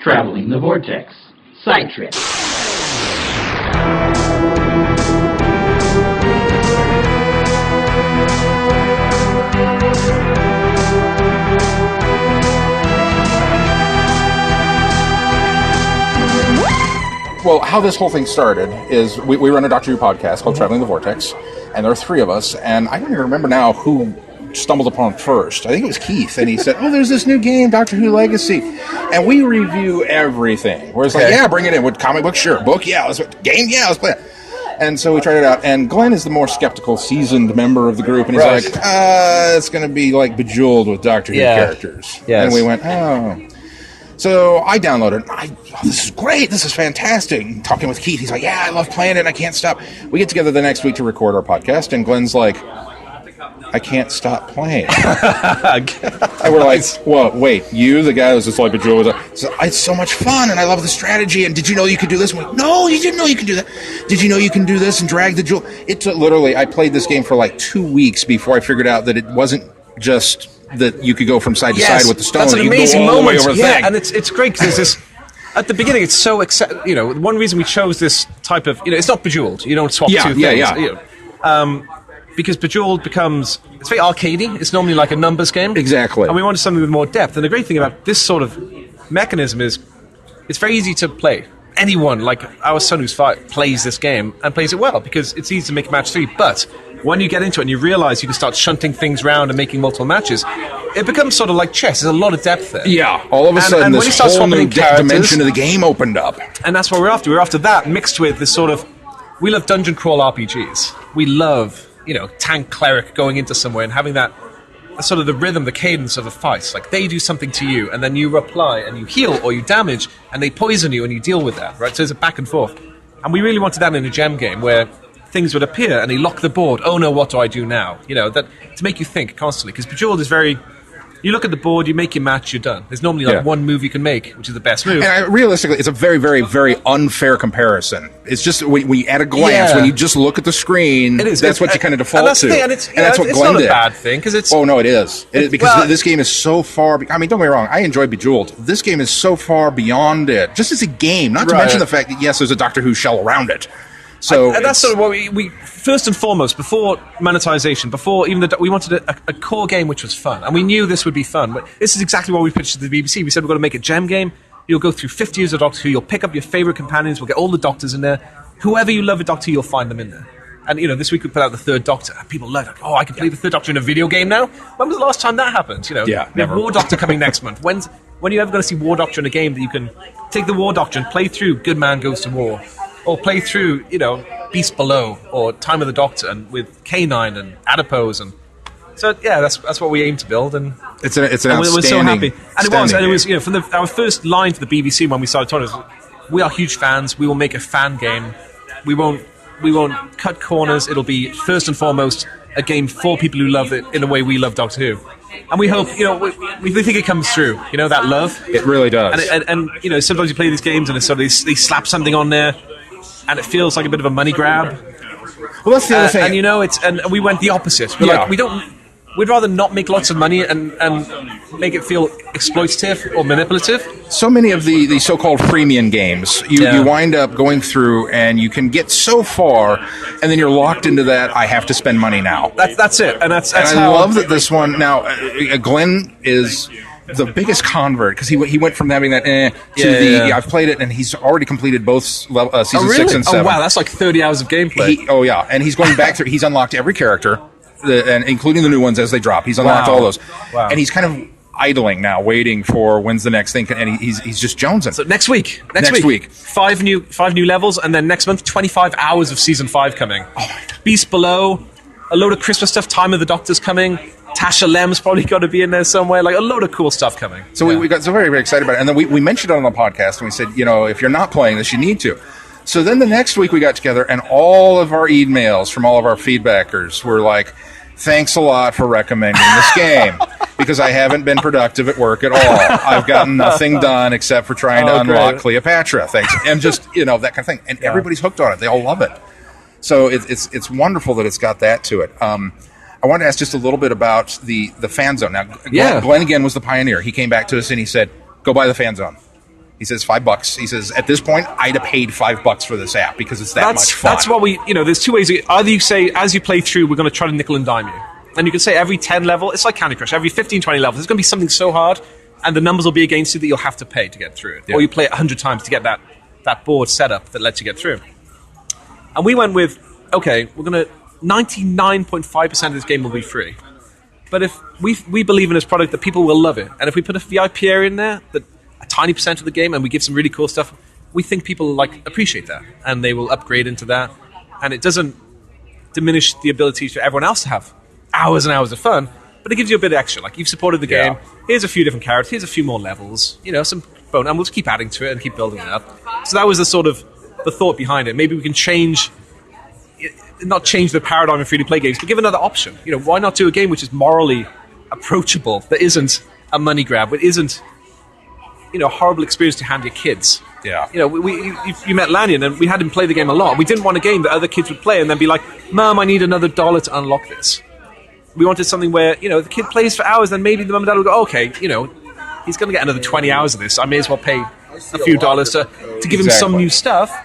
Traveling the Vortex. Side Trip. Well, how this whole thing started is we run a Doctor Who podcast called Traveling the Vortex, and there are three of us, and I don't even remember now who stumbled upon first. I think it was Keith, and he said, oh, there's this new game, Doctor Who Legacy, and we review everything. Where it's like, yeah, bring it in. With comic book, sure. Book, yeah. Game, yeah, let's play it. And so we tried it out, and Glenn is the more skeptical, seasoned member of the group, and he's like, it's going to be like Bejeweled with Doctor Who characters. Yes. And we went, oh... So I downloaded it. This is great. This is fantastic. And talking with Keith, he's like, yeah, I love playing it. And I can't stop. We get together the next week to record our podcast, and Glenn's like, I can't stop playing. And we're like, well, wait, you, the guy who's just like Bejeweled, it's so much fun, and I love the strategy, and did you know you could do this? And we're like, no, you didn't know you could do that. Did you know you can do this and drag the jewel? It took literally, I played this game for like 2 weeks before I figured out that it wasn't just that you could go from side to side with the stone. That's an amazing moment. And it's great because this. At the beginning, it's so one reason we chose this type of it's not Bejeweled. You don't swap two things. Because Bejeweled it's very arcadey. It's normally like a numbers game. Exactly. And we wanted something with more depth. And the great thing about this sort of mechanism is it's very easy to play. Anyone, like our son who's 5, plays this game and plays it well because it's easy to make match 3. But when you get into it and you realize you can start shunting things around and making multiple matches, it becomes sort of like chess. There's a lot of depth there. Yeah, all of a sudden this whole new dimension of the game opened up. And that's what we're after. We're after that mixed with this sort of... We love dungeon crawl RPGs. We love, tank cleric going into somewhere and having that sort of the rhythm, the cadence of a fight. Like they do something to you and then you reply and you heal or you damage and they poison you and you deal with that, right? So there's a back and forth. And we really wanted that in a gem game where things would appear and they lock the board. Oh no, what do I do now? That to make you think constantly. Because Bejeweled is very... You look at the board, you make your match, you're done. There's normally one move you can make, which is the best move. And realistically, it's a very, very, very unfair comparison. It's just when you at a glance, when you just look at the screen, that's what you kind of default to. And that's what Glenn did. It's not a bad thing because it's. Oh no, it is. Because this game is so far. I mean, don't get me wrong. I enjoy Bejeweled. This game is so far beyond it. Just as a game, not to mention the fact that yes, there's a Doctor Who shell around it. So and that's sort of what we first and foremost, before monetization, before even we wanted a core game which was fun, and we knew this would be fun. But this is exactly what we pitched to the BBC. We said we're going to make a gem game. You'll go through 50 years of Doctor Who. You'll pick up your favorite companions. We'll get all the Doctors in there. Whoever you love a Doctor Who, you'll find them in there. And this week we put out the Third Doctor, and people love it. Oh, I can play the Third Doctor in a video game now. When was the last time that happened? We have War Doctor coming next month. When are you ever going to see War Doctor in a game that you can take the War Doctor and play through Good Man Goes to War? Or play through, Beast Below, or Time of the Doctor, and with K9 and Adipose, and so that's what we aim to build, and it's an we're so happy, and it was from our first line to the BBC when we started talking, we are huge fans. We will make a fan game. We won't cut corners. It'll be first and foremost a game for people who love it in the way we love Doctor Who. And we hope, we think it comes through, that love. It really does. And sometimes you play these games and it's sort of they slap something on there, and it feels like a bit of a money grab. Well, that's the other thing. And we went the opposite. We'd rather not make lots of money and make it feel exploitative or manipulative. So many of the so-called freemium games, you wind up going through and you can get so far, and then you're locked into that, I have to spend money now. That's it. And that's I love that this one, now, Glenn is the biggest convert, because he went from having that to I've played it, and he's already completed both season 6 and 7. Oh, wow, that's like 30 hours of gameplay. And he's going back through, he's unlocked every character, and including the new ones as they drop. He's unlocked all those. Wow. And he's kind of idling now, waiting for when's the next thing, and he's just jonesing. So next week. 5 new levels, and then next month, 25 hours of season 5 coming. Oh, Beast Below, a load of Christmas stuff, Time of the Doctor's coming. Tasha Lem's probably got to be in there somewhere. Like a load of cool stuff coming. So we got so very, very excited about it. And then we mentioned it on the podcast, and we said, if you're not playing this, you need to. So then the next week we got together, and all of our emails from all of our feedbackers were like, thanks a lot for recommending this game, because I haven't been productive at work at all. I've gotten nothing done except for trying to unlock Cleopatra. Thanks. And just, that kind of thing. And everybody's hooked on it. They all love it. So it's wonderful that it's got that to it. I wanted to ask just a little bit about the fan zone. Now, Glenn again was the pioneer. He came back to us and he said, go buy the fan zone. He says $5. He says, at this point, I'd have paid $5 for this app because it's that much fun. That's what there's two ways. Either you say, as you play through, we're going to try to nickel and dime you. And you can say every 10 level, it's like Candy Crush, every 15, 20 levels, there's going to be something so hard, and the numbers will be against you that you'll have to pay to get through it. Yeah. Or you play it 100 times to get that board set up that lets you get through. And we went with, okay, we're going to, 99.5% of this game will be free. But if we believe in this product that people will love it, and if we put a VIP area in there, that a tiny percent of the game, and we give some really cool stuff, we think people appreciate that, and they will upgrade into that. And it doesn't diminish the ability for everyone else to have hours and hours of fun, but it gives you a bit extra. Like, you've supported the game. Here's a few different characters. Here's a few more levels. Some bonus, and we'll just keep adding to it and keep building it up. So that was the thought behind it. Maybe we can not change the paradigm of free-to-play games, but give another option. Why not do a game which is morally approachable, that isn't a money grab, that isn't a horrible experience to hand your kids. Yeah. You met Lanyon, and we had him play the game a lot. We didn't want a game that other kids would play and then be like, Mom, I need another $1 to unlock this. We wanted something where, the kid plays for hours, then maybe the mum and dad will go, okay, he's going to get another 20 hours of this. I may as well pay a few dollars to give him some new stuff.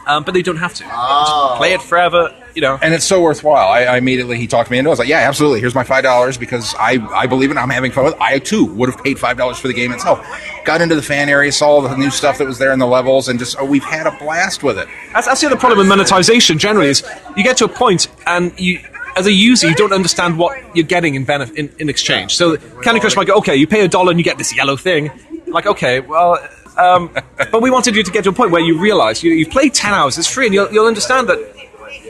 But they don't have to. Just play it forever, And it's so worthwhile. I immediately, he talked me into it. I was like, yeah, absolutely. Here's my $5 because I believe in it. I'm having fun with it. I, too, would have paid $5 for the game itself. Got into the fan area, saw all the new stuff that was there in the levels, and just, we've had a blast with it. That's the other problem with monetization generally is you get to a point and you, as a user, you don't understand what you're getting in exchange. So Candy Crush might go, okay, you pay $1 and you get this yellow thing. Like, okay, well... but we wanted you to get to a point where you realize you've played 10 hours, it's free, and you'll understand that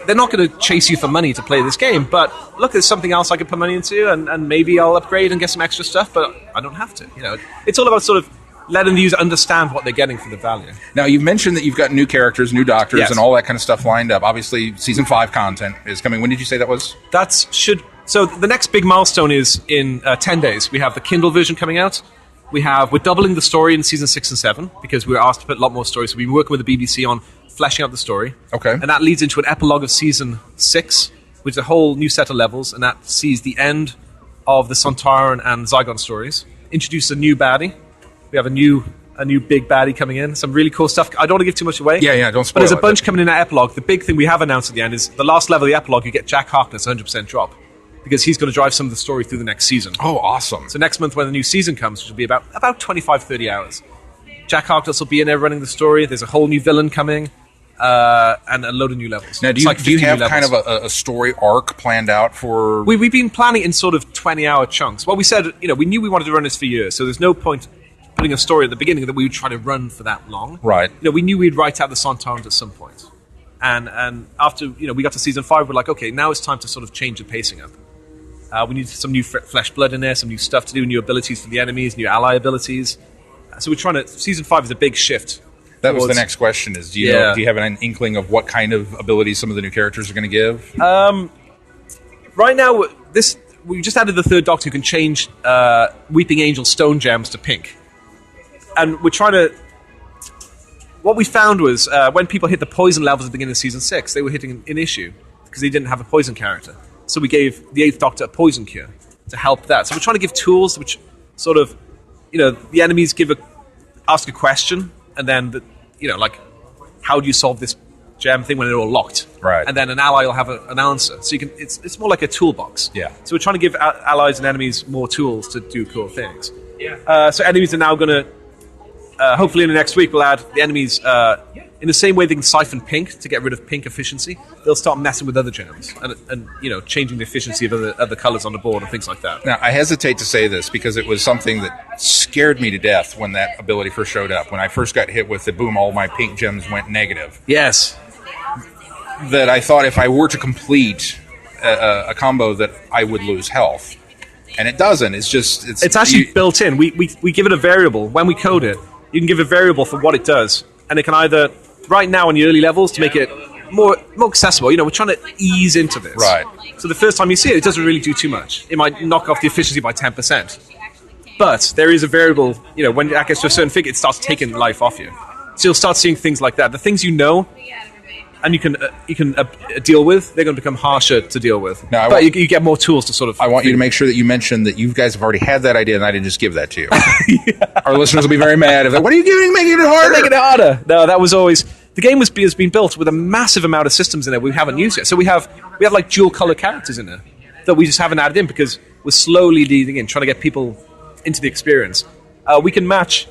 they're not going to chase you for money to play this game, but look, there's something else I could put money into, and maybe I'll upgrade and get some extra stuff, but I don't have to. It's all about sort of letting the user understand what they're getting for the value. Now, you've mentioned that you've got new characters, new doctors, yes, and all that kind of stuff lined up. Obviously, Season 5 content is coming. When did you say that was? So the next big milestone is in 10 days. We have the Kindle version coming out. We're doubling the story in Season 6 and 7 because we were asked to put a lot more stories. So we've been working with the BBC on fleshing out the story. Okay. And that leads into an epilogue of Season 6, which is a whole new set of levels, and that sees the end of the Sontaran and Zygon stories. Introduce a new baddie. We have a new big baddie coming in. Some really cool stuff. I don't want to give too much away. Yeah, don't spoil it. But there's a bunch coming in that epilogue. The big thing we have announced at the end is the last level of the epilogue, you get Jack Harkness 100% drop, because he's going to drive some of the story through the next season. Oh, awesome. So next month when the new season comes, which will be about 25, 30 hours, Jack Harkness will be in there running the story. There's a whole new villain coming, and a load of new levels. Now, do you have kind of a story arc planned out for... We've been planning in sort of 20-hour chunks. Well, we said, we knew we wanted to run this for years, so there's no point putting a story at the beginning that we would try to run for that long. Right. We knew we'd write out the Sontarans at some point. And after, we got to Season 5, we're like, okay, now it's time to sort of change the pacing up. We need some new flesh blood in there, some new stuff to do, new abilities for the enemies, new ally abilities. So we're trying to... Season 5 is a big shift. That was the next question, is do you have an inkling of what kind of abilities some of the new characters are going to give? Right now, we just added the third Doctor who can change Weeping Angel stone gems to pink. And we're trying to... What we found was when people hit the poison levels at the beginning of Season 6, they were hitting an issue because they didn't have a poison character. So we gave the 8th Doctor a poison cure to help that. So we're trying to give tools which sort of, the enemies ask a question, and then, how do you solve this gem thing when they're all locked? Right. And then an ally will have an answer. So it's more like a toolbox. Yeah. So we're trying to give allies and enemies more tools to do cool things. Yeah. So enemies are now going to, hopefully in the next week, we'll add the enemies... in the same way they can siphon pink to get rid of pink efficiency, they'll start messing with other gems and changing the efficiency of other colors on the board and things like that. Now, I hesitate to say this because it was something that scared me to death when that ability first showed up. When I first got hit with the boom, all my pink gems went negative. Yes. That I thought if I were to complete a combo that I would lose health. And it doesn't. It's actually built in. We give it a variable. When we code it, you can give a variable for what it does. And it can either... Right now in the early levels, to make it more accessible, we're trying to ease into this. Right. So the first time you see it, it doesn't really do too much. It might knock off the efficiency by 10%. But there is a variable, when it gets to a certain figure, it starts taking life off you. So you'll start seeing things like that. The things and you can deal with, they're going to become harsher to deal with. Now, but you get more tools to sort of... I want you to make sure that you mention that you guys have already had that idea and I didn't just give that to you. Our listeners will be very mad if what are you doing making it harder? Making it harder. No, that was always... The game has been built with a massive amount of systems in there we haven't used yet. So we have like dual color characters in there that we just haven't added in because we're slowly leading in, trying to get people into the experience. We can match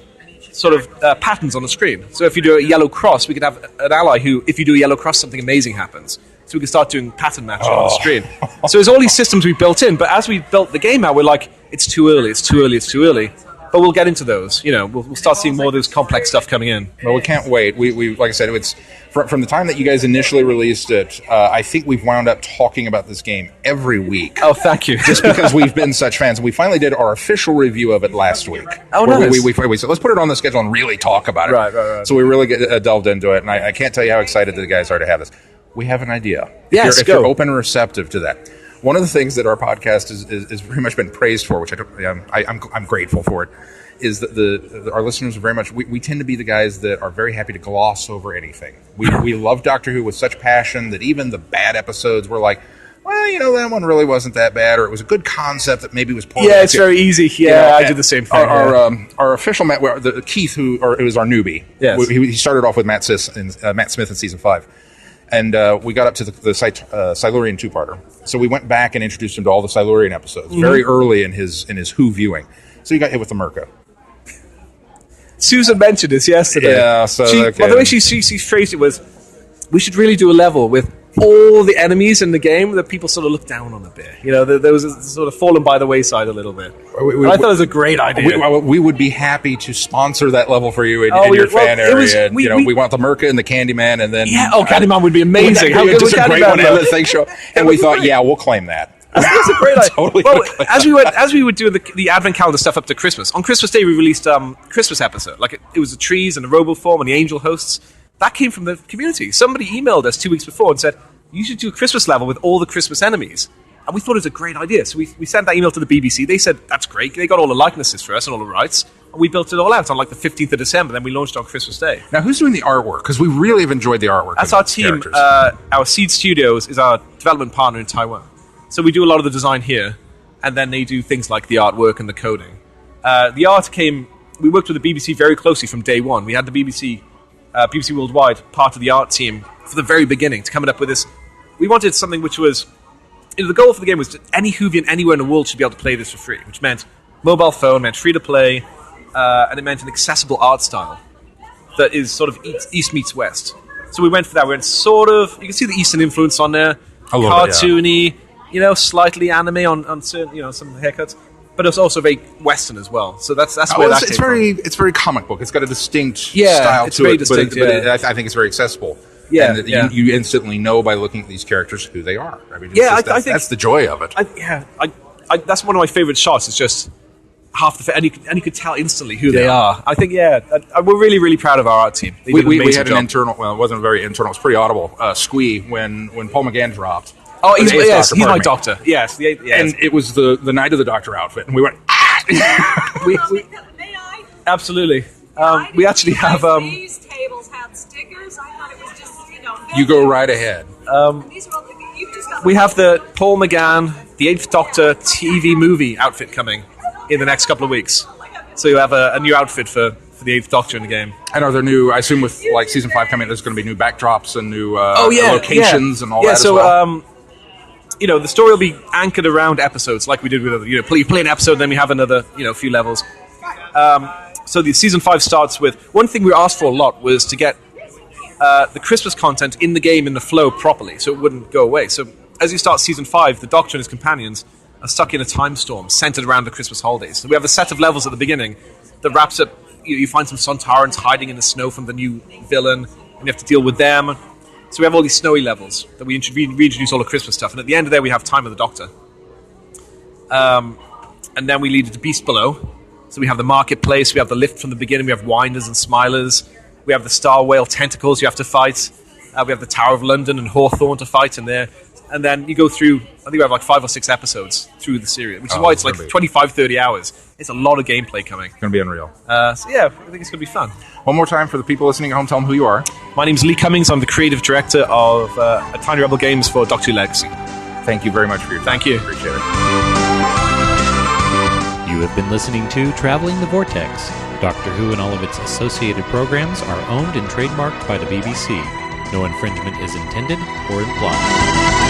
sort of patterns on the screen. So if you do a yellow cross, we could have an ally who, if you do a yellow cross, something amazing happens. So we can start doing pattern matching on the screen. So there's all these systems we built in, but as we built the game out, we're like, it's too early. But we'll get into those. You know, we'll start seeing more of those complex stuff coming in. Well, we can't wait. We like I said, it's from the time that you guys initially released it. I think we've wound up talking about this game every week. Oh, thank you. Just because we've been such fans. We finally did our official review of it last week. Oh, nice. We said, let's put it on the schedule and really talk about it. Right. So we really delved into it, and I can't tell you how excited the guys are to have this. We have an idea. Yes, if you're open and receptive to that. One of the things that our podcast is very much been praised for, which I'm grateful for it, is that our listeners are very much, we tend to be the guys that are very happy to gloss over anything. We love Doctor Who with such passion that even the bad episodes were like, well, that one really wasn't that bad, or it was a good concept that maybe was poorly. Yeah, it's very easy. Yeah, I did the same thing. Our official Keith, who was our newbie. Yes. He started off with Matt Smith in season 5. And we got up to the Silurian two-parter. So we went back and introduced him to all the Silurian episodes very early in his Who viewing. So you got hit with the Merca. Susan mentioned this yesterday. Yeah, so... the way she phrased it was, we should really do a level with all the enemies in the game that people sort of look down on a bit. You know, there was a sort of fallen by the wayside a little bit. I thought it was a great idea. We would be happy to sponsor that level for you in your fan area. We want the Merca and the Candyman, and then... Yeah, Candyman would be amazing. How good would Candyman be? And we thought, we'll claim that. That's a great idea. Totally. Well, as we would do the advent calendar stuff up to Christmas, on Christmas Day we released Christmas episode. Like it was the trees and the Roboform and the angel hosts. That came from the community. Somebody emailed us 2 weeks before and said, you should do a Christmas level with all the Christmas enemies. And we thought it was a great idea. So we sent that email to the BBC. They said, that's great. They got all the likenesses for us and all the rights. And we built it all out on like the 15th of December. Then we launched on Christmas Day. Now, who's doing the artwork? Because we really have enjoyed the artwork. That's our team. Our Seed Studios is our development partner in Taiwan. So we do a lot of the design here. And then they do things like the artwork and the coding. The art we worked with the BBC very closely from day one. We had the BBC Worldwide, part of the art team, for the very beginning, to coming up with this. We wanted something which was... the goal for the game was that any Whovian anywhere in the world should be able to play this for free, which meant mobile phone, meant free-to-play, and it meant an accessible art style that is sort of East meets West. So we went for that. We went sort of... You can see the Eastern influence on there. Cartoony, slightly anime on certain, some haircuts. But it's also very Western as well. So that's where that came from. It's very comic book. It's got a distinct style it's to very it. Distinct, but I think it's very accessible. Yeah, and you instantly know by looking at these characters who they are. I mean, I think that's the joy of it. That's one of my favorite shots. It's just half the and you could tell instantly who they are. I think we're really, really proud of our art team. We had an internal. Well, it wasn't very internal. It was pretty audible. Squee when Paul McGann dropped. Oh, he's my doctor. Yes, and it was the Night of the Doctor outfit, and we went. Absolutely. We actually have. These tables had stickers. I thought it was just you go right ahead. We have the Paul McGann, the 8th Doctor TV movie outfit coming in the next couple of weeks. So you have a new outfit for the 8th Doctor in the game. And are there new? I assume with like season 5 coming, there's going to be new backdrops and new locations and all that. So, as well. The story will be anchored around episodes, like we did with you play an episode, then we have another few levels. So the season 5 starts with one thing we asked for a lot was to get the Christmas content in the game in the flow properly, so it wouldn't go away. So as you start season 5, the Doctor and his companions are stuck in a time storm centered around the Christmas holidays. So we have a set of levels at the beginning that wraps up. You find some Sontarans hiding in the snow from the new villain, and you have to deal with them. So we have all these snowy levels that we reintroduce all the Christmas stuff, and at the end of there we have Time of the Doctor. And then we lead to Beast Below. So we have the marketplace, we have the lift from the beginning, we have winders and smilers, we have the star whale tentacles you have to fight, we have the Tower of London and Hawthorne to fight in there. and then you go through, I think we have like 5 or 6 episodes through the series, which is why it's like 25, 30 hours. It's a lot of gameplay coming. It's going to be unreal. So yeah, I think it's going to be fun. One more time for the people listening at home, tell them who you are. My name's Lee Cummings. I'm the creative director of Tiny Rebel Games for Doctor Who Legacy. Thank you very much for your time. Thank you. Appreciate it. You have been listening to Traveling the Vortex. Doctor Who and all of its associated programs are owned and trademarked by the BBC. No infringement is intended or implied.